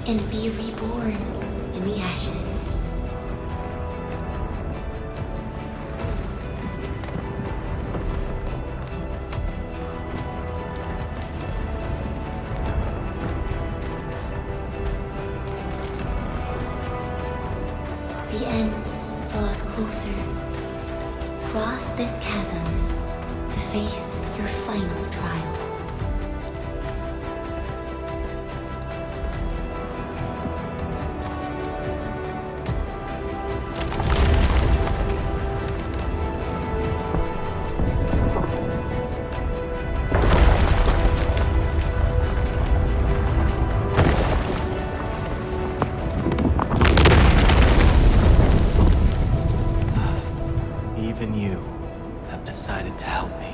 and be reborn in the ashes. The end draws closer. Cross this chasm to face your final trial. Even you have decided to help me.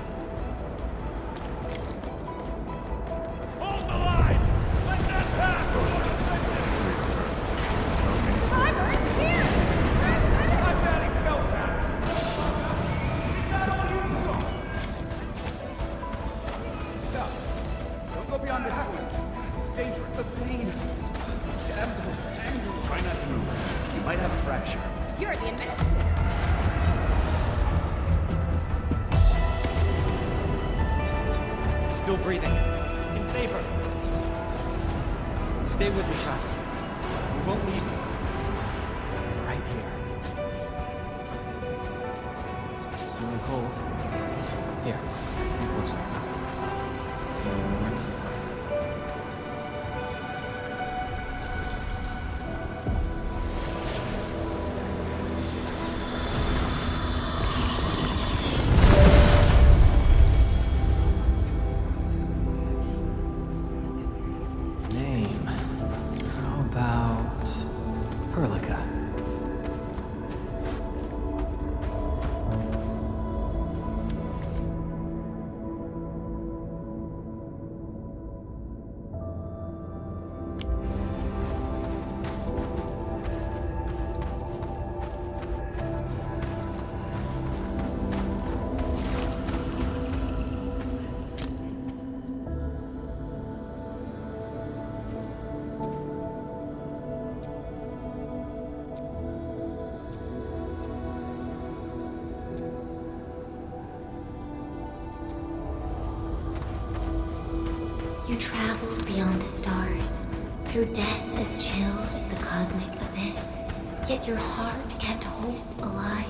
Hold the line! Let that pass! I barely felt that! Is that all you've got? Stop. Don't go beyond this point. It's dangerous. The pain. The evidence. Anger. Try not to move. You might have a fracture. You're the administrator. Still breathing. You can save her. Stay with me, child. We won't leave you. Right here. Feeling cold? Here. Come closer. Name. How about Perlica? You traveled beyond the stars, through death as chill as the cosmic abyss, yet your heart kept hope alive.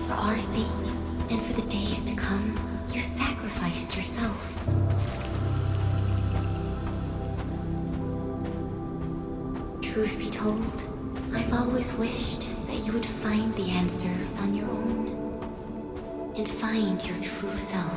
For our sake, and for the days to come, you sacrificed yourself. Truth be told, I've always wished that you would find the answer on your own, and find your true self.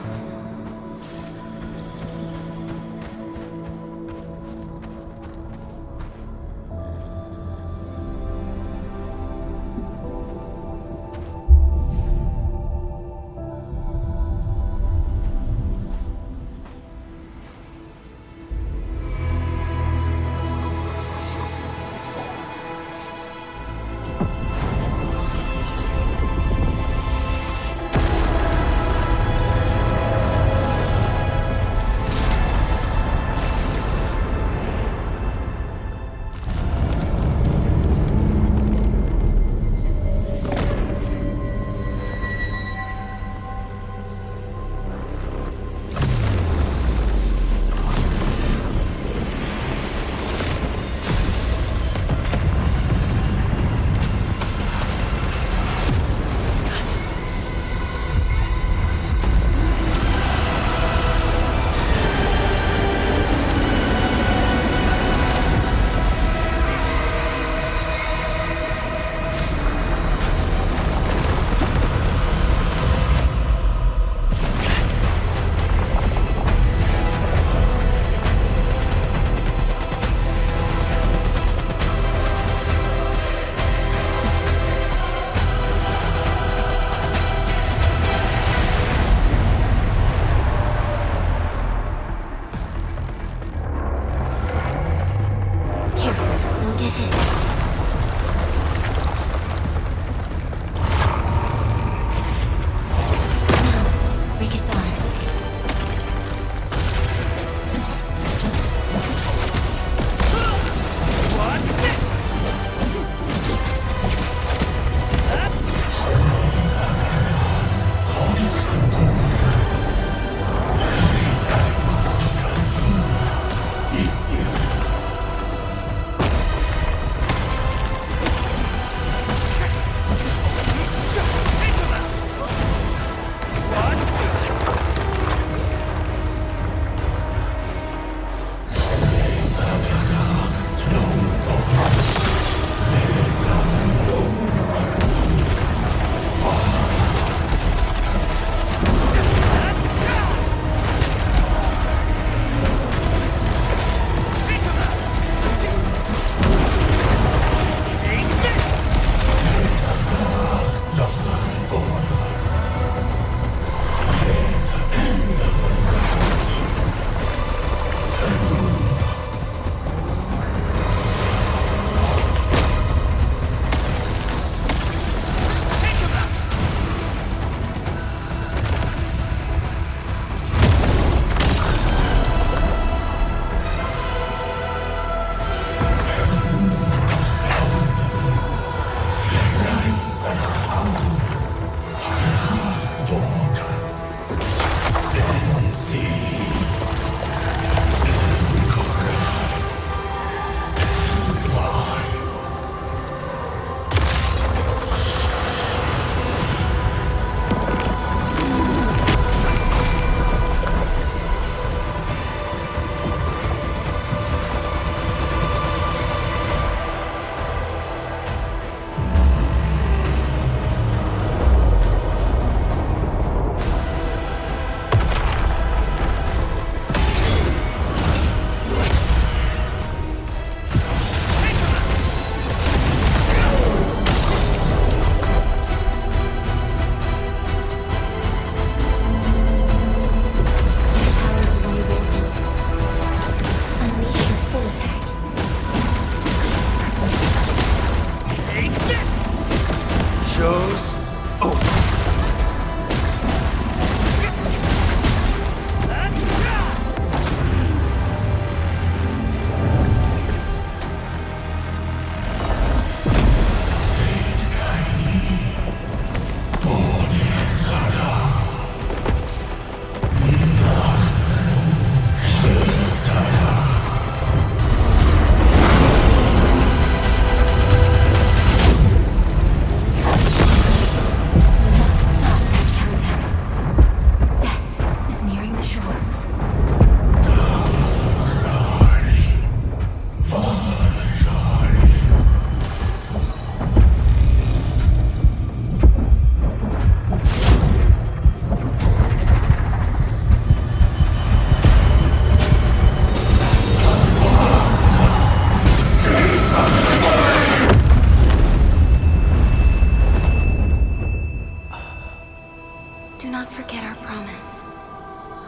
Do not forget our promise.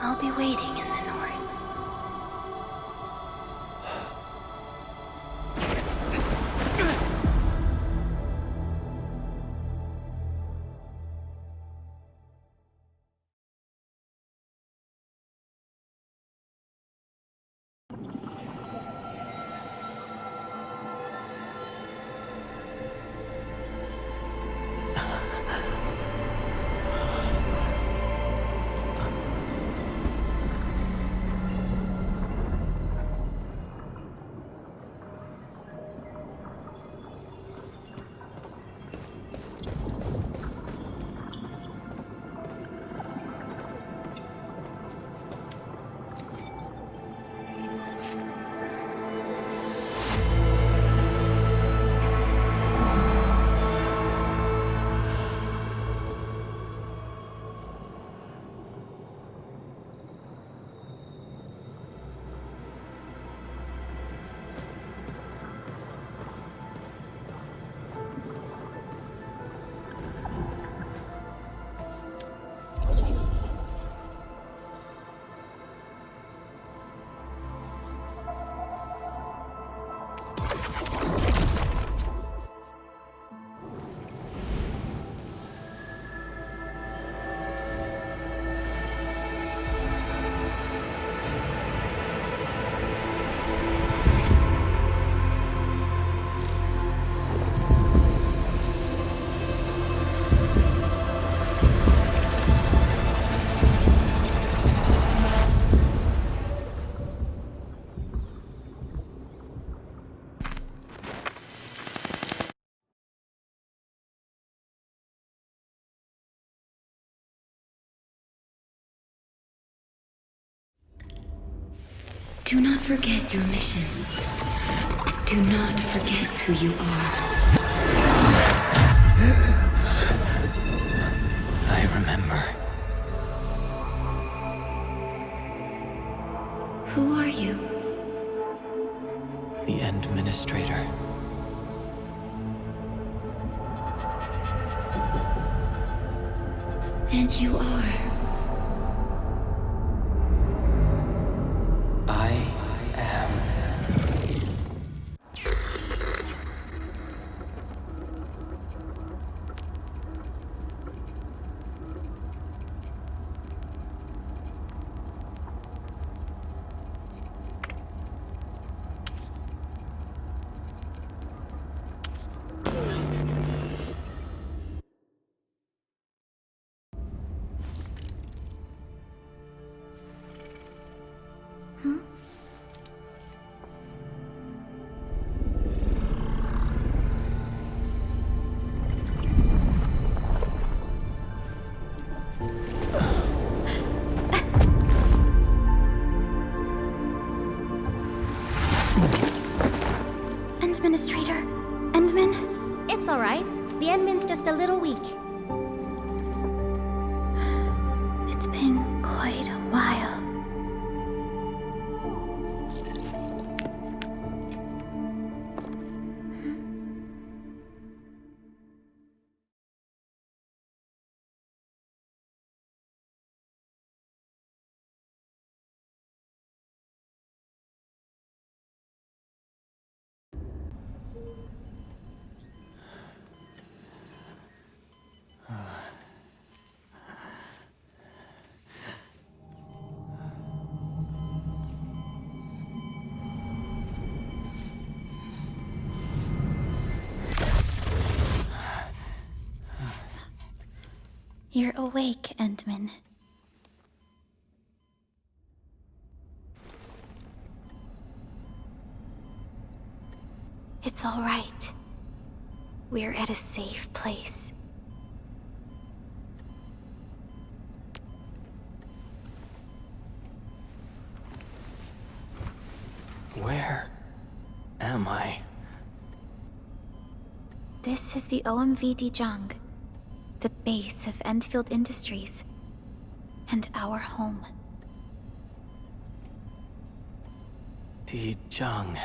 I'll be waiting in the north. Do not forget your mission. Do not forget who you are. I remember. Who are you? The Administrator. And you are. I am. Administrator, Endman? It's all right. The Endman's just a little weak. It's been quite a while. You're awake, Endman. It's all right. We're at a safe place. Where am I? This is the OMV Jung, the base of Endfield Industries, and our home. Jung.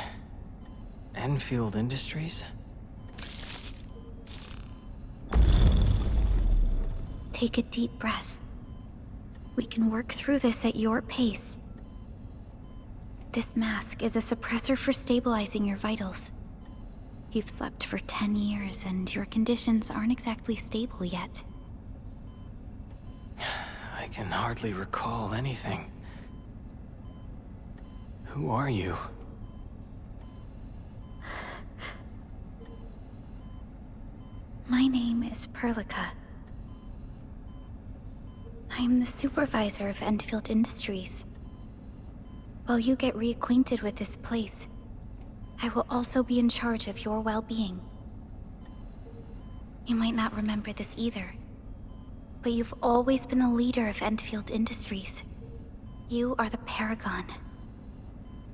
Endfield Industries? Take a deep breath. We can work through this at your pace. This mask is a suppressor for stabilizing your vitals. You've slept for 10 years, and your conditions aren't exactly stable yet. I can hardly recall anything. Who are you? My name is Perlica. I am the supervisor of Endfield Industries. While you get reacquainted with this place, I will also be in charge of your well-being. You might not remember this either, but you've always been the leader of Endfield Industries. You are the paragon,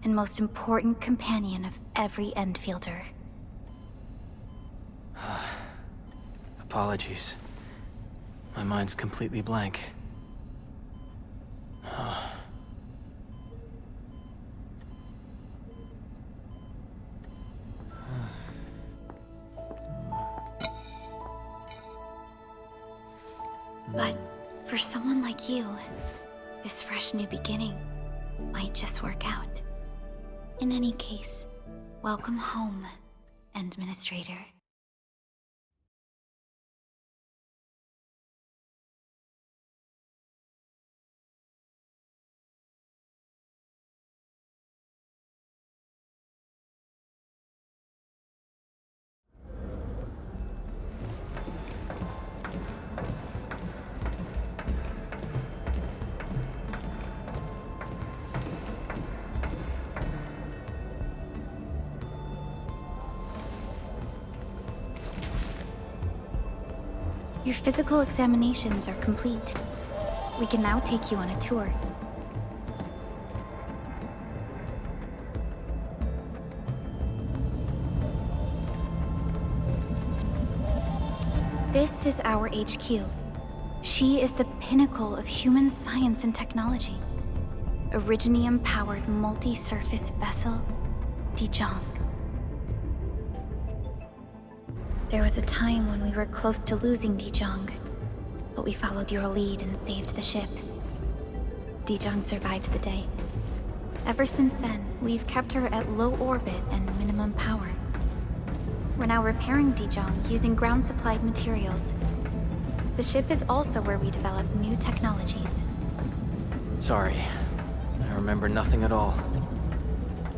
and most important companion of every Endfielder. Apologies. My mind's completely blank. But for someone like you, this fresh new beginning might just work out. In any case, welcome home, Administrator. Your physical examinations are complete. We can now take you on a tour. This is our HQ. She is the pinnacle of human science and technology. Originium-powered multi-surface vessel, Dijong. There was a time when we were close to losing Dijong, but we followed your lead and saved the ship. Dijong survived the day. Ever since then, we've kept her at low orbit and minimum power. We're now repairing Dijong using ground-supplied materials. The ship is also where we develop new technologies. Sorry. I remember nothing at all.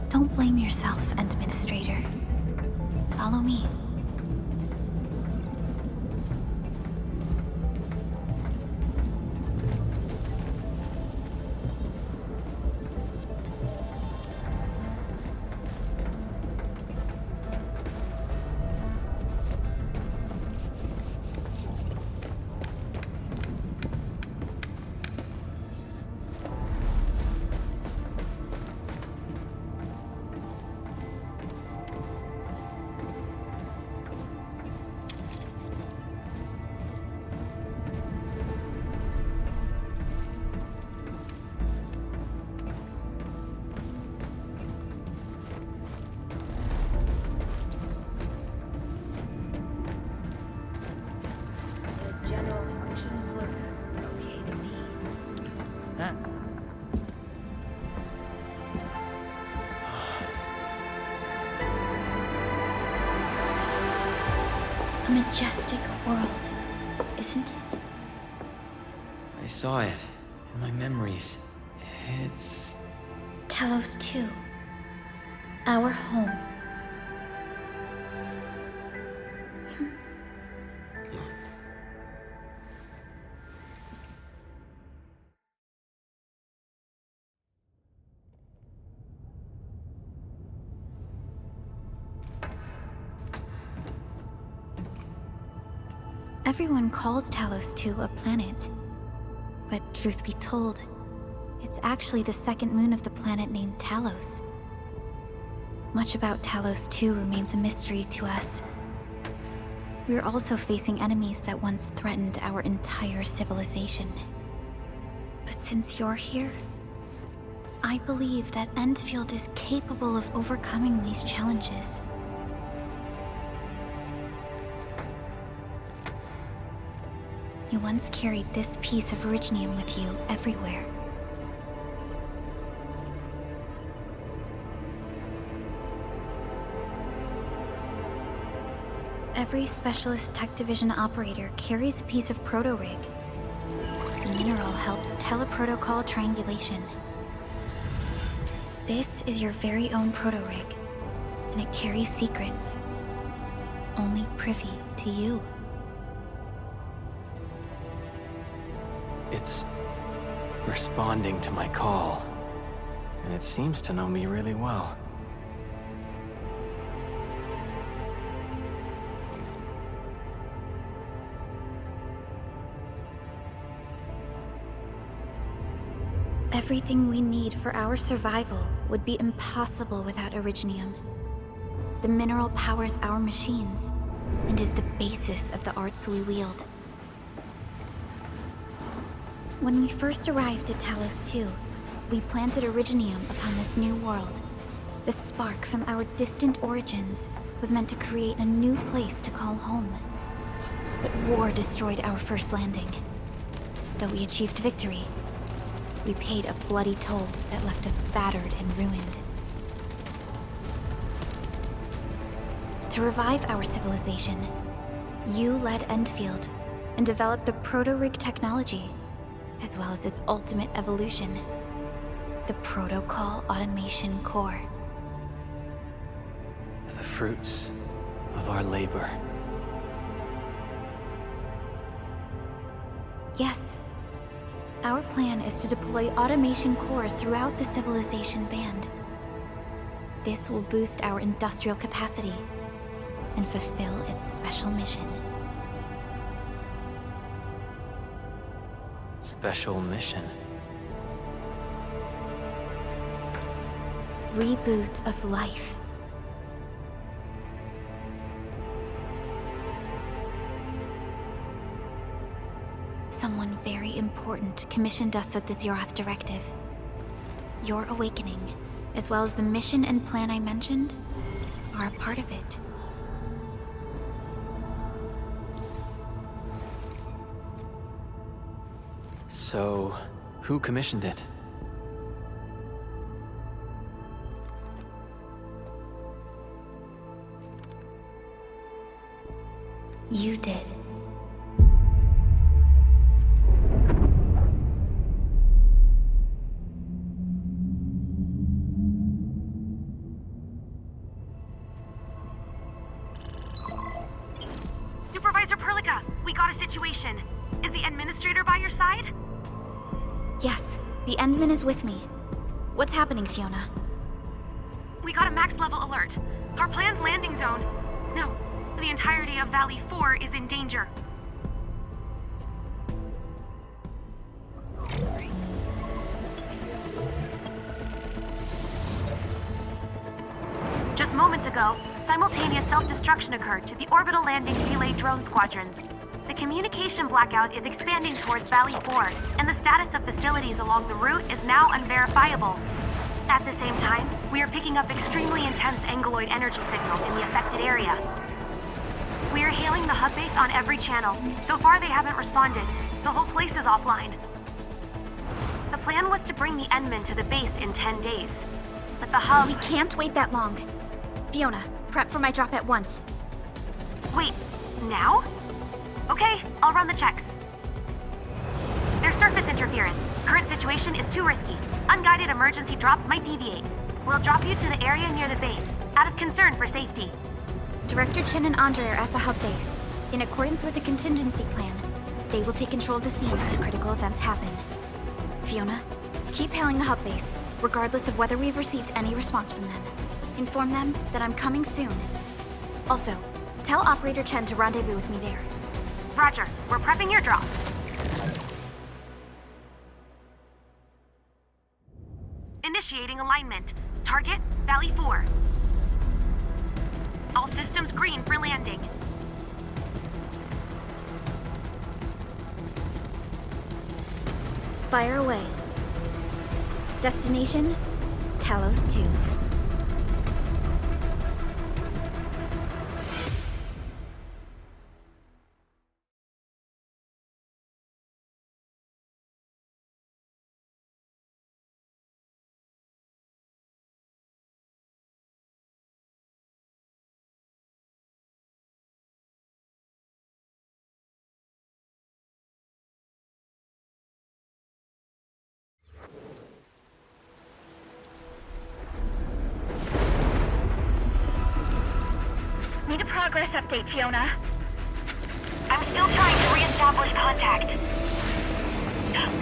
Don't blame yourself, Administrator. Follow me. General functions look okay to me. Huh? A majestic world, isn't it? I saw it in my memories. It's... Talos 2. Our home. Everyone calls Talos 2 a planet. But truth be told, it's actually the second moon of the planet named Talos. Much about Talos 2 remains a mystery to us. We're also facing enemies that once threatened our entire civilization. But since you're here, I believe that Endfield is capable of overcoming these challenges. You once carried this piece of Originium with you everywhere. Every Specialist Tech Division operator carries a piece of proto-rig. The mineral helps teleprotocol triangulation. This is your very own proto-rig, and it carries secrets only privy to you. It's responding to my call, and it seems to know me really well. Everything we need for our survival would be impossible without Originium. The mineral powers our machines, and is the basis of the arts we wield. When we first arrived at Talos II, we planted Originium upon this new world. The spark from our distant origins was meant to create a new place to call home. But war destroyed our first landing. Though we achieved victory, we paid a bloody toll that left us battered and ruined. To revive our civilization, you led Endfield and developed the proto-rig technology, as well as its ultimate evolution, the Protocol Automation Core. The fruits of our labor. Yes. Our plan is to deploy automation cores throughout the civilization band. This will boost our industrial capacity and fulfill its special mission. Special mission. Reboot of life. Someone very important commissioned us with the Zeroth Directive. Your awakening, as well as the mission and plan I mentioned, are a part of it. So, who commissioned it? You did. Supervisor Perlica, we got a situation. Is the administrator by your side? Yes, the Endman is with me. What's happening, Fiona? We got a max level alert. Our planned landing zone... No, the entirety of Valley 4 is in danger. Just moments ago, simultaneous self-destruction occurred to the orbital landing relay drone squadrons. The communication blackout is expanding towards Valley 4, and the status of facilities along the route is now unverifiable. At the same time, we are picking up extremely intense angeloid energy signals in the affected area. We are hailing the hub base on every channel. So far, they haven't responded. The whole place is offline. The plan was to bring the Endman to the base in 10 days. But the hub... We can't wait that long. Fiona, prep for my drop at once. Wait, now? Okay, I'll run the checks. There's surface interference. Current situation is too risky. Unguided emergency drops might deviate. We'll drop you to the area near the base, out of concern for safety. Director Chen and Andre are at the hub base. In accordance with the contingency plan, they will take control of the scene as critical events happen. Fiona, keep hailing the hub base, regardless of whether we've received any response from them. Inform them that I'm coming soon. Also, tell Operator Chen to rendezvous with me there. Roger, we're prepping your drop. Initiating alignment. Target, Valley 4. All systems green for landing. Fire away. Destination, Talos 2. Progress update, Fiona. I'm still trying to re-establish contact.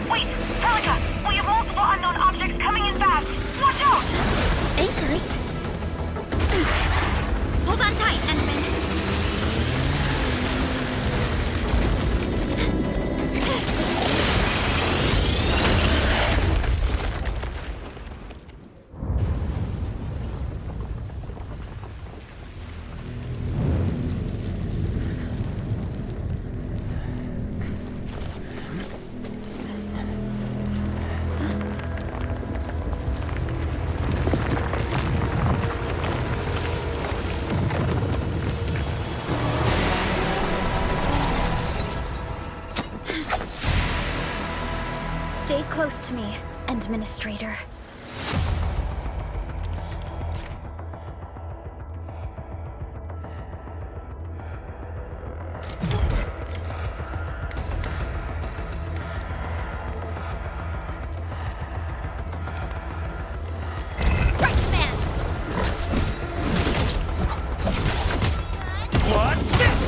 Wait, Pelika! We have multiple unknown objects coming in fast! Watch out! Anchors? Hold on tight, Endman. Stay close to me, Administrator. What's this?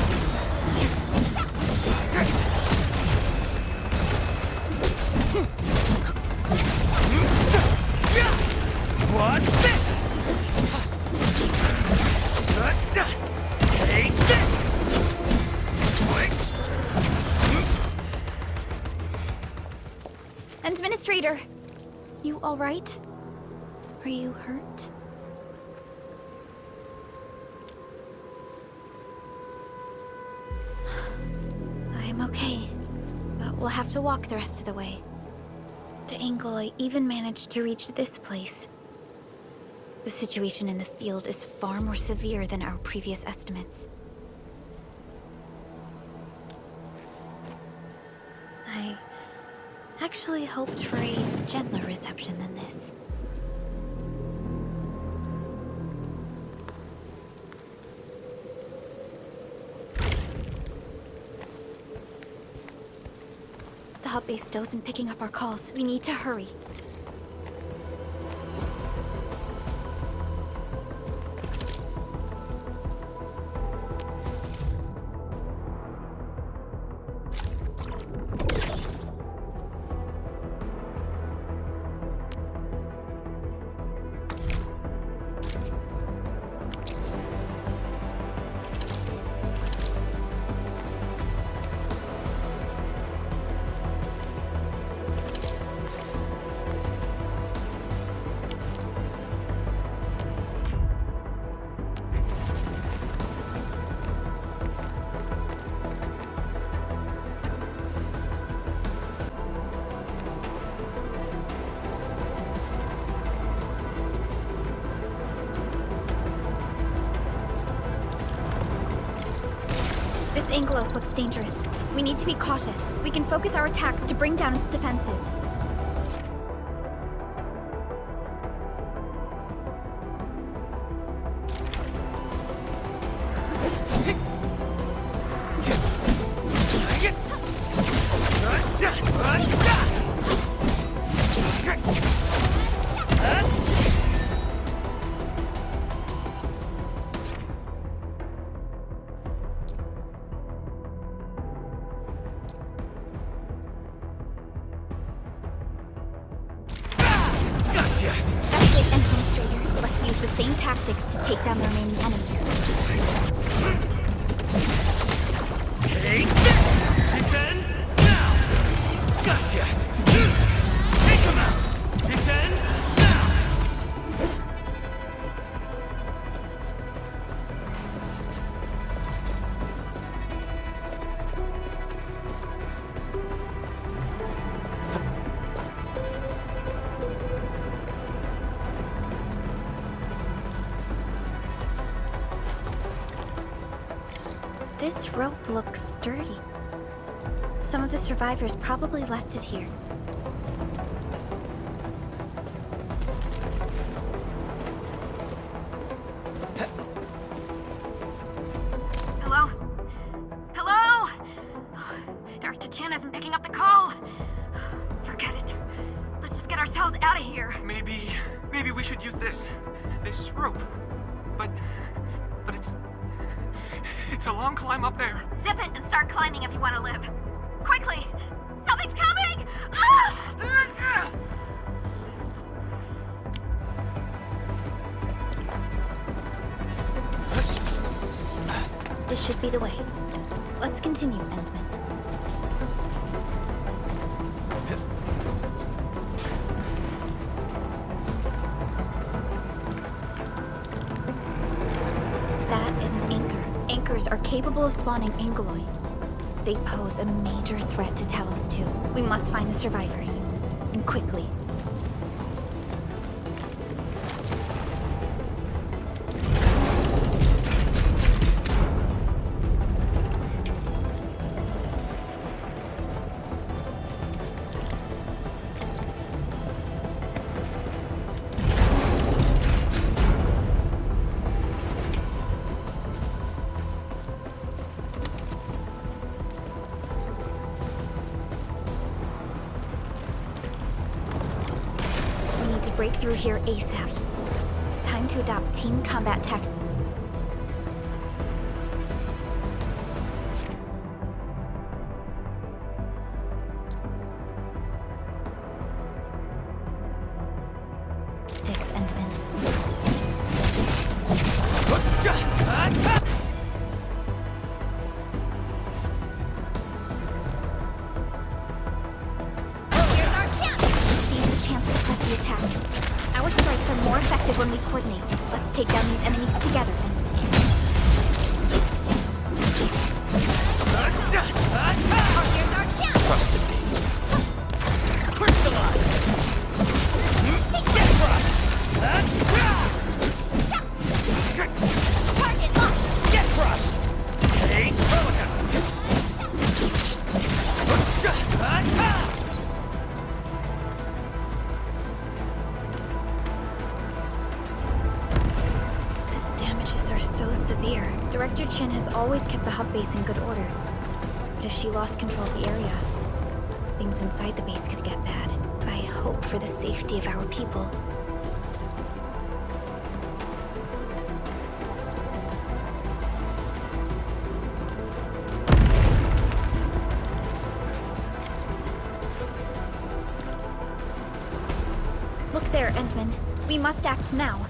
What's this? Take this! Administrator, you all right? Are you hurt? I'm okay, but we'll have to walk the rest of the way. The angle I even managed to reach this place. The situation in the field is far more severe than our previous estimates. I actually hoped for a gentler reception than this. The hub base still isn't picking up our calls. We need to hurry. This Anglos looks dangerous. We need to be cautious. We can focus our attacks to bring down its defenses. That's it, Administrator. Let's use the same tactics to take down the remaining enemies. Take this! Descends now! Gotcha! Take him out! Descends now! This rope looks sturdy. Some of the survivors probably left it here. Hello? Hello? Dr. Chan isn't picking up the call. Forget it. Let's just get ourselves out of here. Maybe we should use this rope. But It's a long climb up there. Zip it and start climbing if you want to live. Quickly! Something's coming! Ah! This should be the way. Let's continue, Endman. That is an anchor. Anchors are capable of spawning Angoloi. They pose a major threat to Talos 2. We must find the survivors. And quickly. Break through here ASAP. Time to adopt team combat tactics. Endman. More effective when we coordinate. Let's take down these enemies together. Trusted me. Crystallize! Get crushed! Target locked! Get crushed! Take severe. Director Chin has always kept the hub base in good order. But if she lost control of the area, things inside the base could get bad. I hope for the safety of our people. Look there, Endman. We must act now.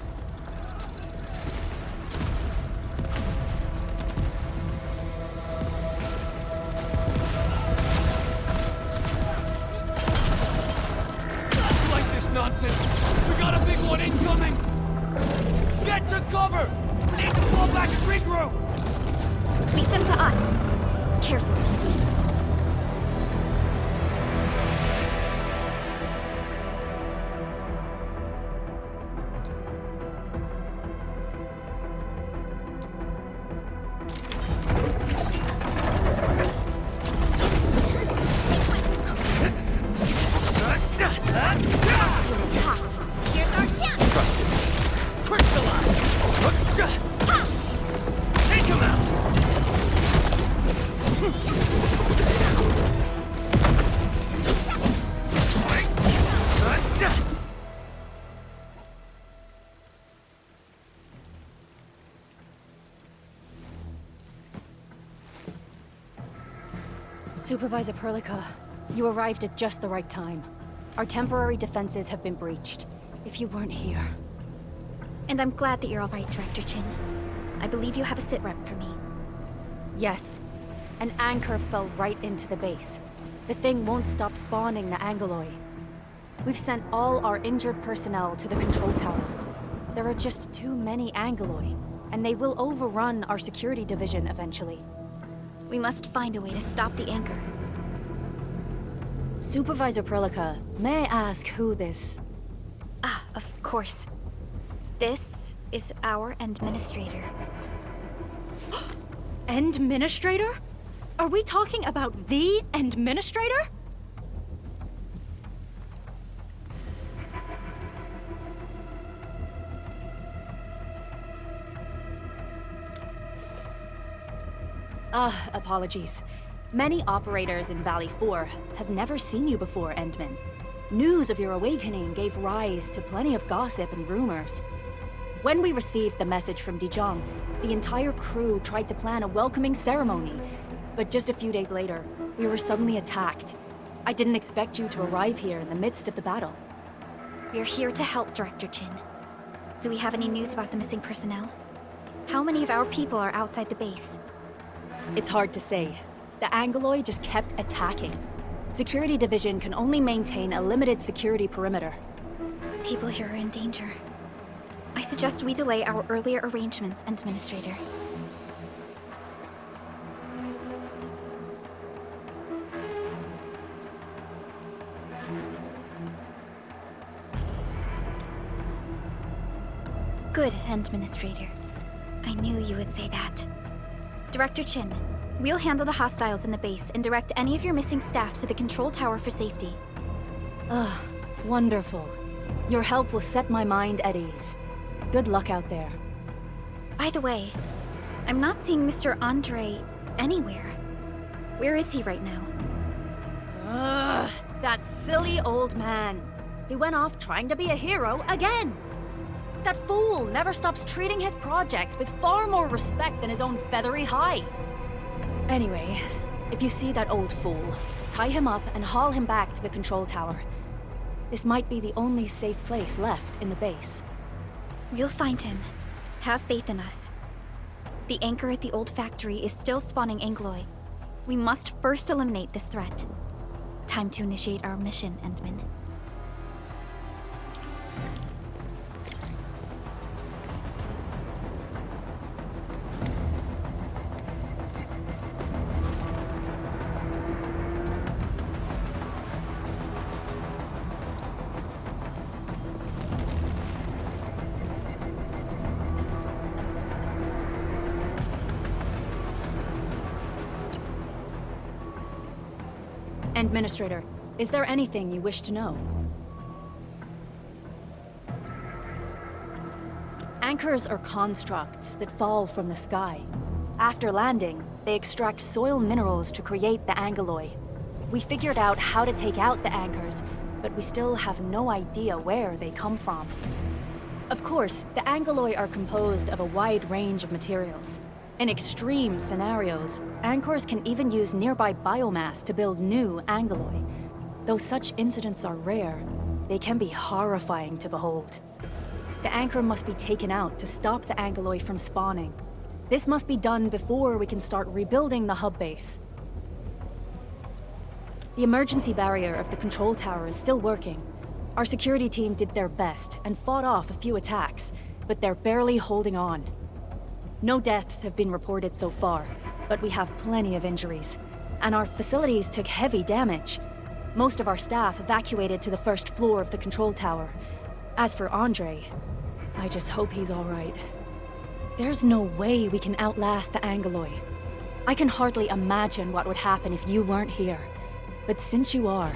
Nonsense! We got a big one incoming! Get to cover! We need to fall back and regroup! Lead them to us. Carefully. Supervisor Perlica, you arrived at just the right time. Our temporary defenses have been breached. If you weren't here... And I'm glad that you're all right, Director Chin. I believe you have a sitrep for me. Yes. An anchor fell right into the base. The thing won't stop spawning the Angoloi. We've sent all our injured personnel to the control tower. There are just too many Angoloi, and they will overrun our security division eventually. We must find a way to stop the anchor. Supervisor Perlica, may I ask who this... Ah, of course. This is our administrator. Administrator? Are we talking about the administrator? Apologies. Many operators in Valley 4 have never seen you before, Endman. News of your awakening gave rise to plenty of gossip and rumors. When we received the message from Dijon, the entire crew tried to plan a welcoming ceremony. But just a few days later, we were suddenly attacked. I didn't expect you to arrive here in the midst of the battle. We're here to help, Director Chin. Do we have any news about the missing personnel? How many of our people are outside the base? It's hard to say. The Angoloi just kept attacking. Security Division can only maintain a limited security perimeter. People here are in danger. I suggest we delay our earlier arrangements, Administrator. Good, Administrator. I knew you would say that. Director Chin, we'll handle the hostiles in the base and direct any of your missing staff to the control tower for safety. Ugh, wonderful. Your help will set my mind at ease. Good luck out there. By the way, I'm not seeing Mr. Andre anywhere. Where is he right now? Ugh, that silly old man. He went off trying to be a hero again. That fool never stops treating his projects with far more respect than his own feathery hide. Anyway, if you see that old fool, tie him up and haul him back to the control tower. This might be the only safe place left in the base. We'll find him. Have faith in us. The anchor at the old factory is still spawning Angoloi. We must first eliminate this threat. Time to initiate our mission, Endman. Administrator, is there anything you wish to know? Anchors are constructs that fall from the sky. After landing, they extract soil minerals to create the Angoloi. We figured out how to take out the anchors, but we still have no idea where they come from. Of course, the Angoloi are composed of a wide range of materials. In extreme scenarios, anchors can even use nearby biomass to build new Angoloi. Though such incidents are rare, they can be horrifying to behold. The anchor must be taken out to stop the Angoloi from spawning. This must be done before we can start rebuilding the hub base. The emergency barrier of the control tower is still working. Our security team did their best and fought off a few attacks, but they're barely holding on. No deaths have been reported so far, but we have plenty of injuries, and our facilities took heavy damage. Most of our staff evacuated to the first floor of the control tower. As for Andre, I just hope he's all right. There's no way we can outlast the Angoloi. I can hardly imagine what would happen if you weren't here. But since you are,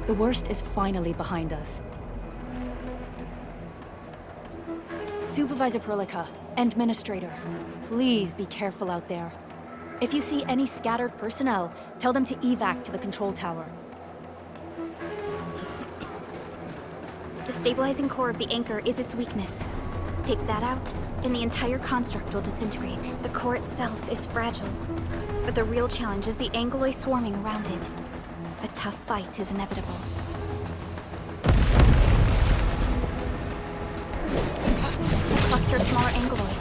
the worst is finally behind us. Supervisor Perlica, Administrator, please be careful out there. If you see any scattered personnel, tell them to evac to the control tower. The stabilizing core of the anchor is its weakness. Take that out, and the entire construct will disintegrate. The core itself is fragile, but the real challenge is the Angoloi swarming around it. A tough fight is inevitable. Cluster of smaller Angoloi.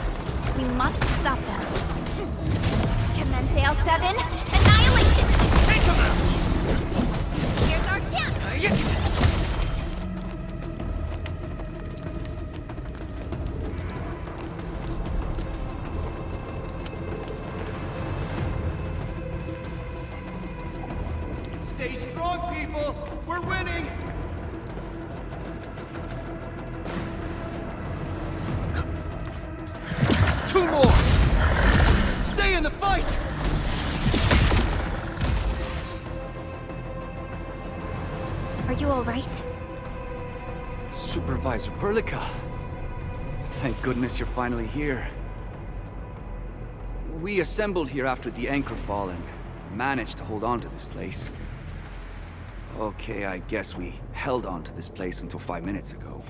We must stop them. Commence AL7, annihilation! Take them out! Here's our chance! Stay strong, people! We're winning! Two more! Stay in the fight! Are you all right? Supervisor Perlica. Thank goodness you're finally here. We assembled here after the anchor fall and managed to hold on to this place. Okay, I guess we held on to this place until 5 minutes ago.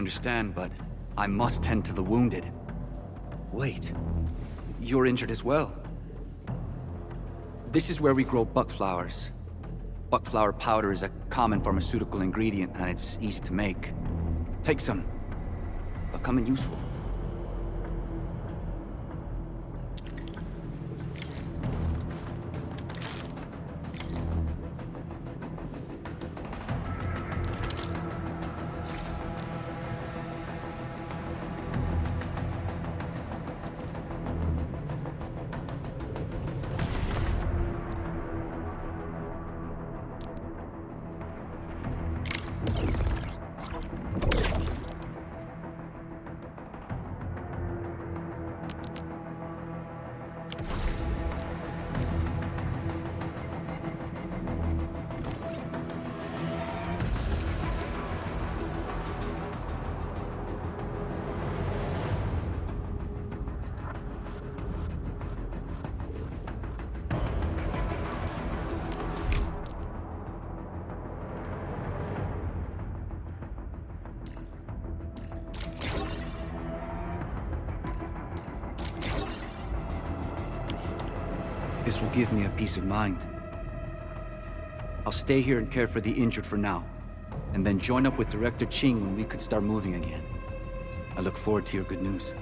understand, but I must tend to the wounded. Wait, you're injured as well. This is where we grow buckflowers. Buckflower powder is a common pharmaceutical ingredient, and it's easy to make. Take some. They'll come in useful. This will give me a peace of mind. I'll stay here and care for the injured for now, and then join up with Director Ching when we could start moving again. I look forward to your good news.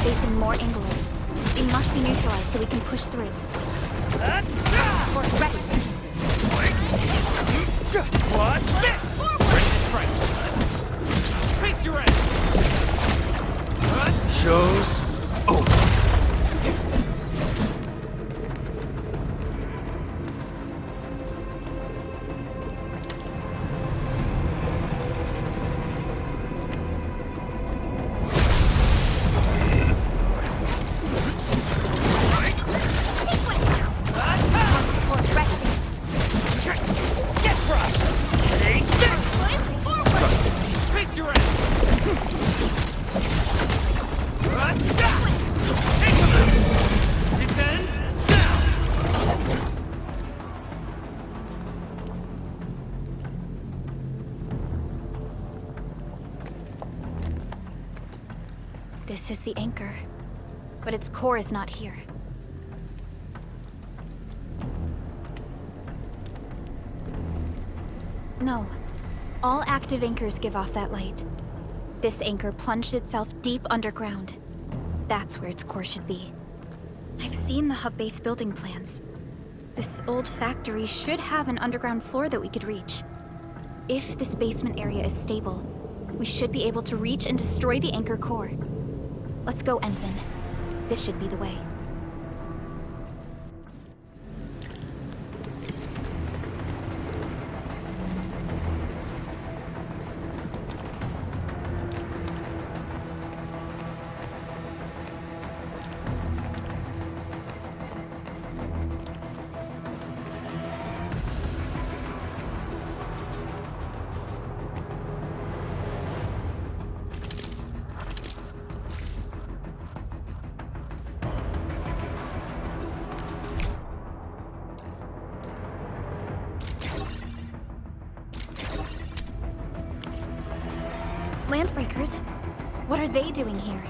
Facing more England. It must be neutralized so we can push through. Force ready. Watch this! Ready to strike. Face your end. Show's over. This is the anchor, but its core is not here. No. All active anchors give off that light. This anchor plunged itself deep underground. That's where its core should be. I've seen the hub base building plans. This old factory should have an underground floor that we could reach. If this basement area is stable, we should be able to reach and destroy the anchor core. Let's go, Endfield. This should be the way. Landbreakers? What are they doing here?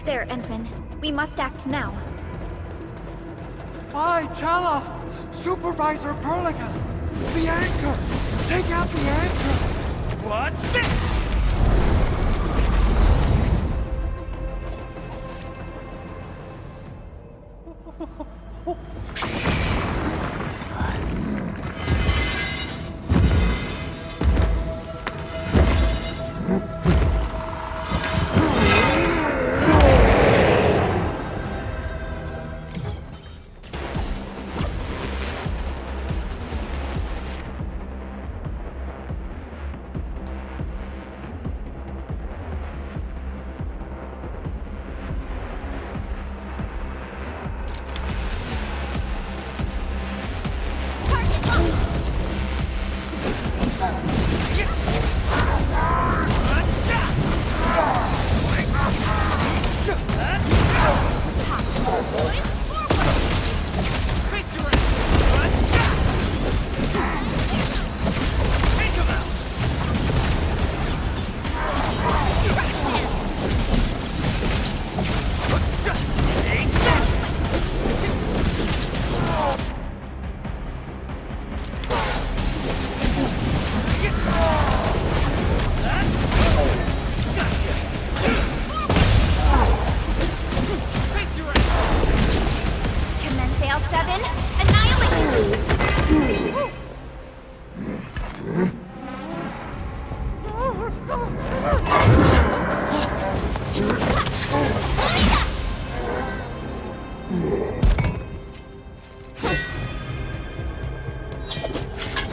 There, Endman. We must act now. Why, tell us! Supervisor Perlica! The anchor! Take out the anchor! What's this?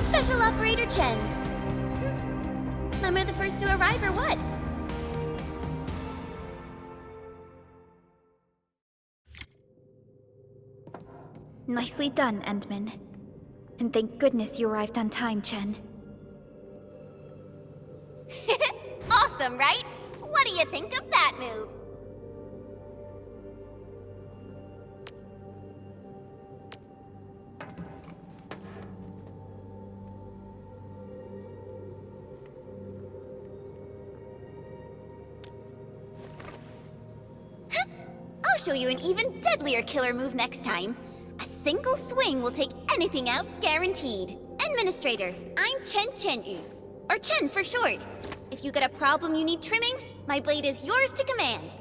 Special Operator Chen. Am I the first to arrive or what? Nicely done, Endman. And thank goodness you arrived on time, Chen. Awesome, right? What do you think of that move? I'll show you an even deadlier killer move next time. A single swing will take anything out, guaranteed. Administrator, I'm Chen Chen-yu, or Chen for short. If you got a problem you need trimming, my blade is yours to command.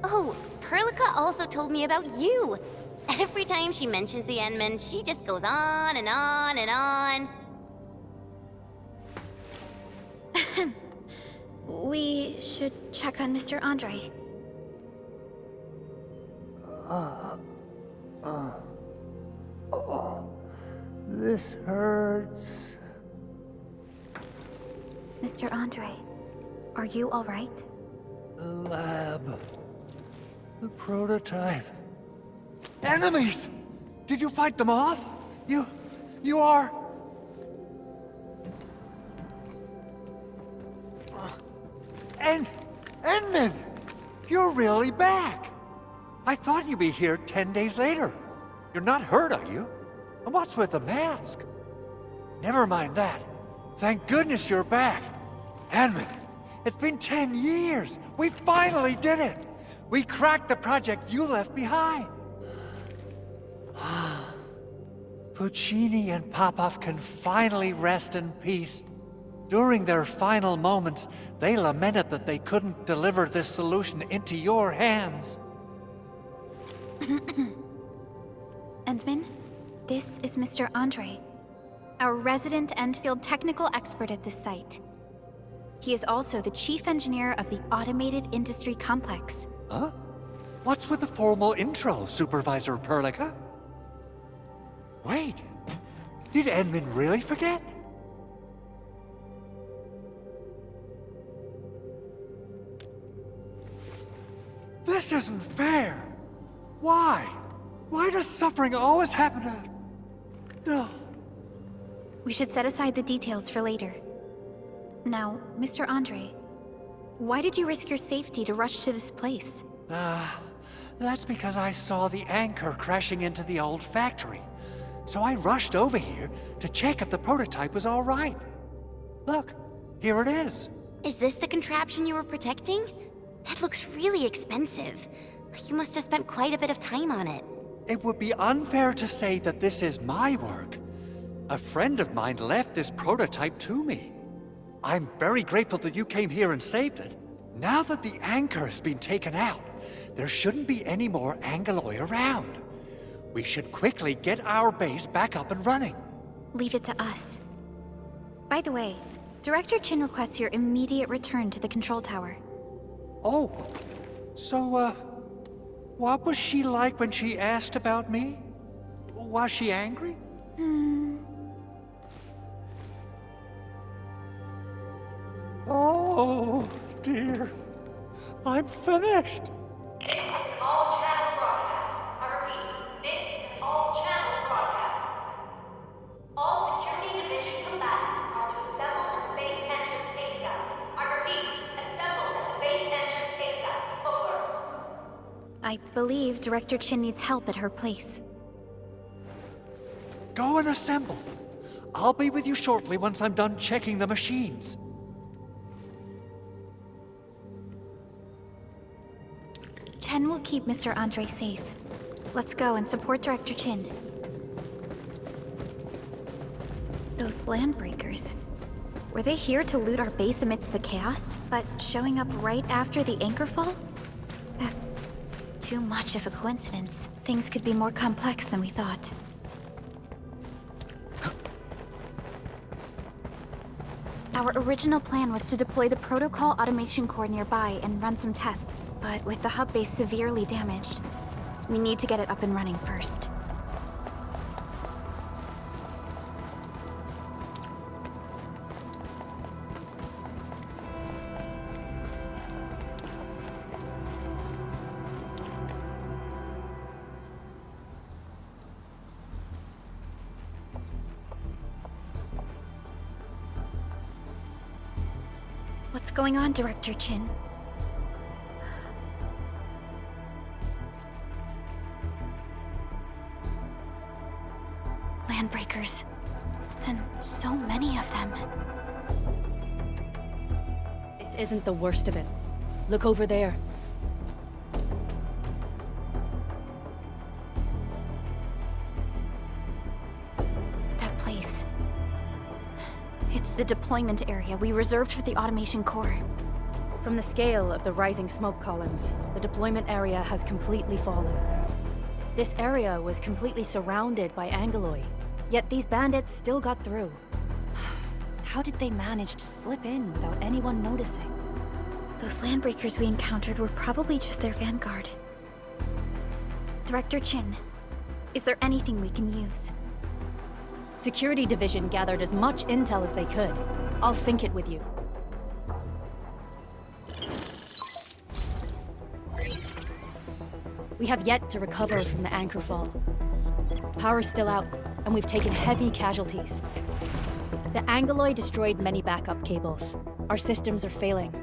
Oh, Perlica also told me about you. Every time she mentions the Endman, she just goes on and on and on. We should check on Mr. Andre. This hurts. Mr. Andre, are you all right? The lab. The prototype. Enemies! Did you fight them off? You are... Endman! You're really back! I thought you'd be here 10 days later. You're not hurt, are you? And what's with the mask? Never mind that. Thank goodness you're back. Endman, it's been 10 years. We finally did it. We cracked the project you left behind. Puccini and Popov can finally rest in peace. During their final moments, they lamented that they couldn't deliver this solution into your hands. Endman, this is Mr. Andre, our resident Endfield technical expert at this site. He is also the chief engineer of the Automated Industry Complex. Huh? What's with the formal intro, Supervisor Perlica? Wait, did Endman really forget? This isn't fair. Why? Why does suffering always happen to... Ugh. We should set aside the details for later. Now, Mr. Andre, why did you risk your safety to rush to this place? That's because I saw the anchor crashing into the old factory. So I rushed over here to check if the prototype was all right. Look, here it is. Is this the contraption you were protecting? It looks really expensive. You must have spent quite a bit of time on it. It would be unfair to say that this is my work. A friend of mine left this prototype to me. I'm very grateful that you came here and saved it. Now that the anchor has been taken out, there shouldn't be any more Angeloi around. We should quickly get our base back up and running. Leave it to us. By the way, Director Chin requests your immediate return to the control tower. Oh, so, what was she like when she asked about me? Was she angry? Oh, dear. I'm finished. This is an all-channel broadcast. I repeat, this is an all-channel broadcast. All security division combatants are to assemble at the base entrance ASAP. I repeat, assemble at the base entrance ASAP. Over. I believe Director Chin needs help at her place. Go and assemble. I'll be with you shortly once I'm done checking the machines. Chen will keep Mr. Andre safe. Let's go and support Director Chin. Those landbreakers. Were they here to loot our base amidst the chaos, but showing up right after the anchor fall? That's too much of a coincidence. Things could be more complex than we thought. Our original plan was to deploy the protocol automation core nearby and run some tests, but with the hub base severely damaged, we need to get it up and running first. What's going on, Director Chin? Landbreakers. And so many of them. This isn't the worst of it. Look over there. That place. It's the deployment area we reserved for the automation core. From the scale of the rising smoke columns, the deployment area has completely fallen. This area was completely surrounded by Angeloi, yet these bandits still got through. How did they manage to slip in without anyone noticing? Those landbreakers we encountered were probably just their vanguard. Director Chin, is there anything we can use? Security Division gathered as much intel as they could. I'll sync it with you. We have yet to recover from the anchor fall. Power's still out, and we've taken heavy casualties. The Angeloi destroyed many backup cables. Our systems are failing.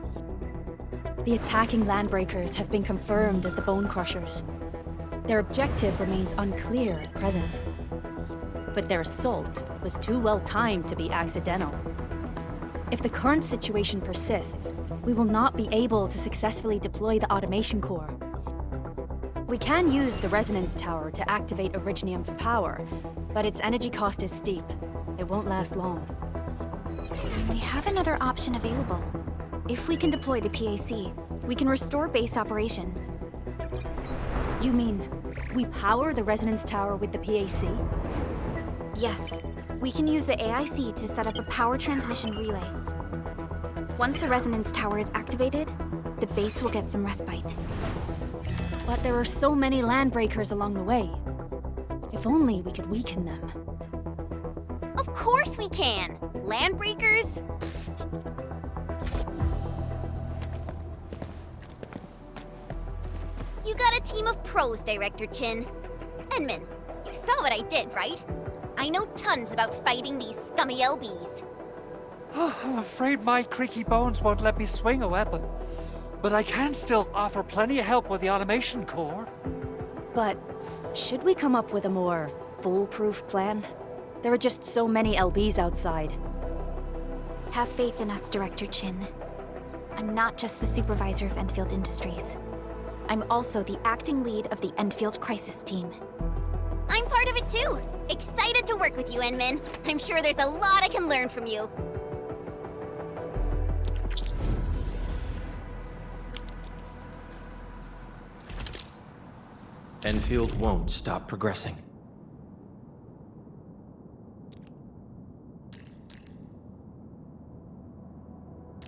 The attacking landbreakers have been confirmed as the Bone Crushers. Their objective remains unclear at present. But their assault was too well timed to be accidental. If the current situation persists, we will not be able to successfully deploy the automation core. We can use the resonance tower to activate Originium for power, but its energy cost is steep. It won't last long. We have another option available. If we can deploy the PAC, we can restore base operations. You mean, we power the resonance tower with the PAC? Yes, we can use the AIC to set up a power transmission relay. Once the resonance tower is activated, the base will get some respite. But there are so many landbreakers along the way. If only we could weaken them. Of course we can! Landbreakers? You got a team of pros, Director Chin. Edmund, you saw what I did, right? I know tons about fighting these scummy LBs. I'm afraid my creaky bones won't let me swing a weapon. But I can still offer plenty of help with the automation core. But should we come up with a more foolproof plan? There are just so many LBs outside. Have faith in us, Director Chin. I'm not just the supervisor of Endfield Industries. I'm also the acting lead of the Endfield Crisis Team. I'm part of it too. Excited to work with you, Enmin. I'm sure there's a lot I can learn from you. Enfield won't stop progressing.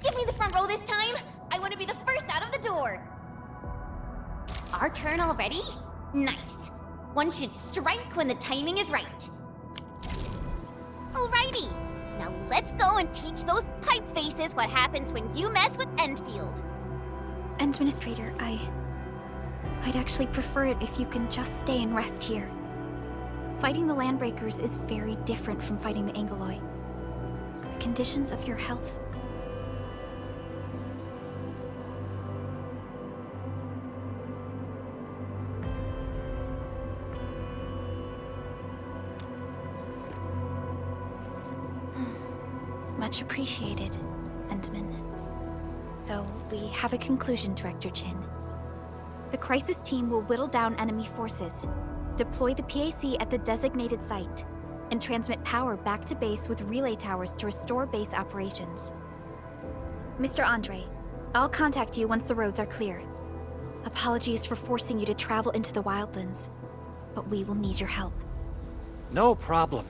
Give me the front row this time. I want to be the first out of the door. Our turn already? Nice. One should strike when the timing is right. Alrighty. Now let's go and teach those pipe faces what happens when you mess with Endfield. Administrator, I'd actually prefer it if you can just stay and rest here. Fighting the Landbreakers is very different from fighting the Angoloi. The conditions of your health... Much appreciated, Endman. So, we have a conclusion, Director Chin. The Crisis Team will whittle down enemy forces, deploy the PAC at the designated site, and transmit power back to base with relay towers to restore base operations. Mr. Andre, I'll contact you once the roads are clear. Apologies for forcing you to travel into the wildlands, but we will need your help. No problem.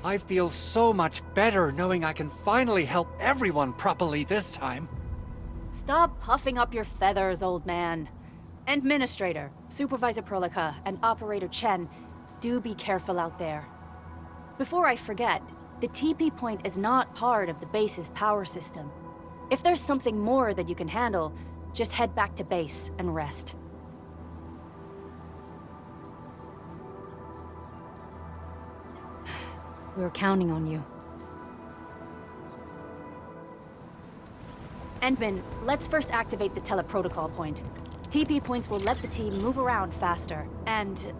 I feel so much better knowing I can finally help everyone properly this time. Stop puffing up your feathers, old man. Administrator, Supervisor Perlica, and Operator Chen, do be careful out there. Before I forget, the TP point is not part of the base's power system. If there's something more that you can handle, just head back to base and rest. We're counting on you. Endman, let's first activate the teleprotocol point. TP points will let the team move around faster, and...